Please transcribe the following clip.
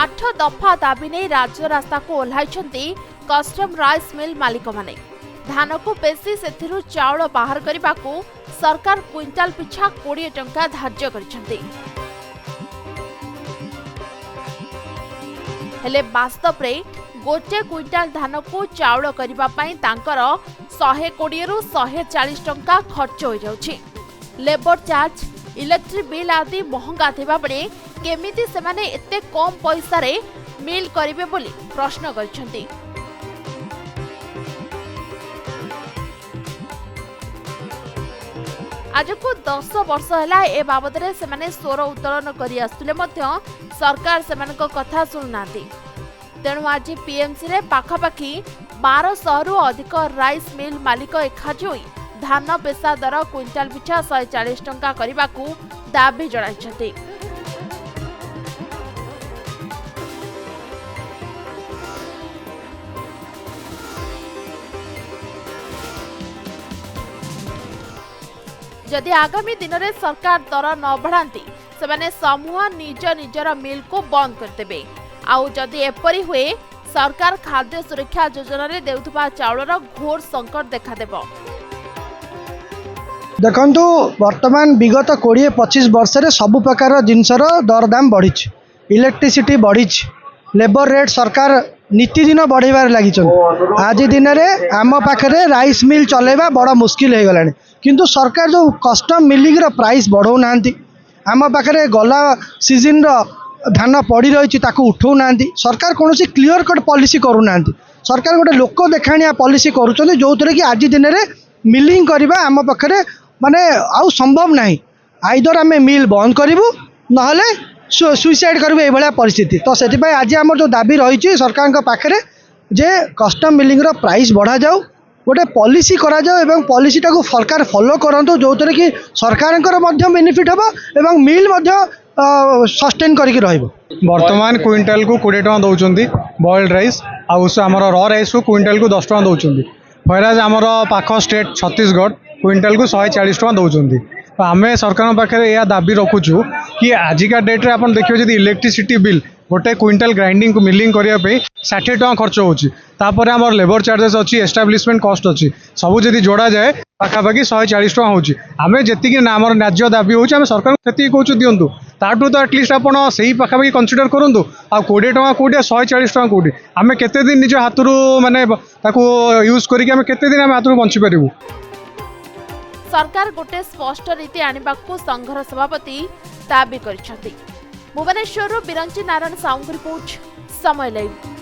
8 दफा दाबी नहीं राज्य रास्ता को ओह्लाई कस्टम राइस मिल मालिक माने। धान को पेशी से चाउल बाहर करने को सरकार क्विंटाल पिछा 20 टंका धार्य करिसेंती। हेले वास्तव रे गोटे क्विंटाल धान को चाउल करबा पई तांकर 120 रु 140 टंका खर्च हो जाउछि। लेबर चार्ज इलेक्ट्रिक बिल आदि महंगा थिबा बडे केमिति सेमाने एते कम पैसा रे मिल करिवे बोली प्रश्न करछंती। आज को 10 वर्ष है ए बाबद से स्वर उत्तोलन कर सरकार से कथा शुणुना। तेणु आज पीएमसी रे पाखापाखि 1200 रु अधिक राइस मिल मालिक एकाठी होई धान पेशा दर क्विंटाल पिछा 140 टंका करने को दाबी जणाइछथि। जदि आगामी दिन में सरकार दर न बढ़ाती से समूह निज निजर मिल को बंद करदेवे। आउ जदि एपरी हुए सरकार खाद्य सुरक्षा योजना रे देउथबा चाउलर घोर संकट देखादेव। देखंतु वर्तमान विगत 20-25 वर्ष रे सब प्रकार जिनसर दरदाम बढ़ी, इलेक्ट्रिसिटी बढ़ी, लेबर रेट सरकार नीतिदिन बढ़ाइबार लगी। आज दिन में आम पाखे राइस मिल चलेबा बड़ मुस्किल हो गलानी, किंतु सरकार जो कस्टम मिलिंग रो प्राइस बढ़ाऊ ना। आम पाखे गला सीजन रो धान पड़ी रही उठाऊ ना। सरकार कौन क्लीयर कट पॉलिसी करूना। सरकार गोटे लोक देखाणिया पॉलिसी करुँच जो कि आज दिन में मिलिंग करवा आम पाखे माने आउ संभव नहीं। आइदर आम मिल बंद करूँ ना सुइसाइड करूँ ये परिस्थिति। तो से आज आम जो दाबी रही सरकार पाखे जे कस्टम मिलिंग रो प्राइस बढ़ा जाऊ, गोटे पॉलिसी करा जाऊ एवं पॉलिसी टाको सरकार फॉलो करंतु जो कि सरकार बेनिफिट हम एवं मिल सस्टेन करके रहिबो। वर्तमान क्विंटाल को 20 टका दौरान बॉइल्ड राइस आमर र राइस को क्विंटाल को 10 टका दौरान। फैराज आमर पाख स्टेट छत्तीसगढ़ क्विंटाल को 140 टका दौरान। तो आम सरकार पाखे यह दाबी रखुचु कि आजिका डेट्रे आप देखिए जब इलेक्ट्रिसिटी बिल गोटे क्विंटाल ग्राइंडिंग को मिलिंग करने 60 टका खर्च होपर आम लेबर चार्जेस अच्छी, एस्टाब्लिशमेंट कॉस्ट अच्छी, सब जब जोड़ा जाए पाखापाखि 140 टका होची। आम जी आम न्याज्य दाबी हो सरकार से कहूँ दिंतु ताठू तो एटलिस्ट आप से पाखापाखि कनसीडर करूँ। आ 20 टका कौटे 140 टका कौटे आम केते दिन निज हाथ माने यूज करते दिन हाथ बंची पारू। सरकार गोटे स्पष्ट रीति आनिबा को संघर सभापति दाबी करिसेंती। भुवनेश्वर बिरंची नारायण साउंग रिपोर्ट समय लाइव।